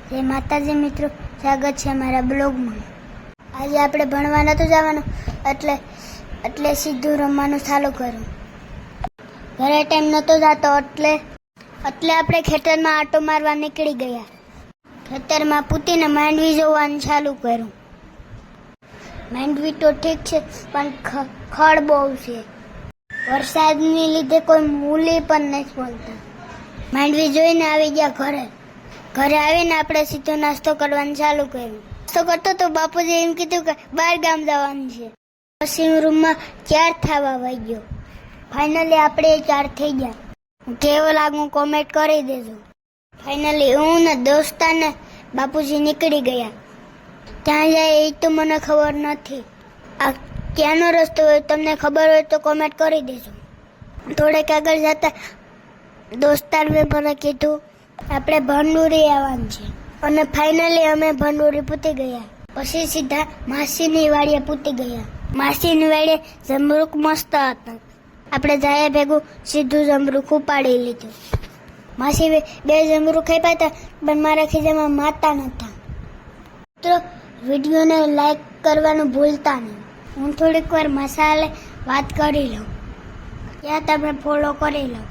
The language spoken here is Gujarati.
જય માતાજી મિત્રો, સ્વાગત છે મારા બ્લોગમાં। આજે આપણે ભણવા નહોતું જવાનું એટલે સીધું રમવાનું ચાલુ કર્યું। ઘરે ટાઈમ નહોતો જતો એટલે આપણે ખેતરમાં આંટો મારવા નીકળી ગયા। ખેતરમાં પૂતીને માંડવી જોવાનું ચાલુ કર્યું। માંડવી તો ઠીક છે પણ ખડ બહુ છે। વરસાદની લીધે કોઈ મૂલી પણ નથી બોલતા। માંડવી જોઈને આવી ગયા ઘરે આવીને આપણે સીધો નાસ્તો કરવાનું ચાલુ કર્યું। નાસ્તો કરતો તો બાપુજી એમ કીધું કે બહાર ગામ જવાનું છે। પછી રૂમમાં 4 થવા વાગ્યો। ફાઇનલી આપણે 4 થઈ ગયા। કેવો લાગુ કોમેન્ટ કરી દેજો। ફાઇનલી હું ને દોસ્તાને બાપુજી નીકળી ગયા। ત્યાં જાય એ તો મને ખબર નથી। આ ક્યાંનો રસ્તો હોય તમને ખબર હોય તો કોમેન્ટ કરી દેજો। થોડેક આગળ જતા દોસ્તારને મને કીધું આપણે ભંડુરી આવવાનું છે અને ફાઇનલી અમે ભંડુરી પૂતી ગયા। પછી સીધા માસીની વાડીએ પૂતી ગયા। માસીની વાડીએ જમરૂક મસ્ત હતા। આપણે જાય ભેગું સીધું જમરૂક ઉપાડી લીધું। માસી 2 જમરૂક આપ્યા હતા પણ મારા ખીજામાં માતા નહોતા। મિત્રો વિડીયોને લાઈક કરવાનું ભૂલતા નહીં। હું થોડીક વાર મસાલે વાત કરી લઉં, ત્યાં તમે ફોલો કરી લો।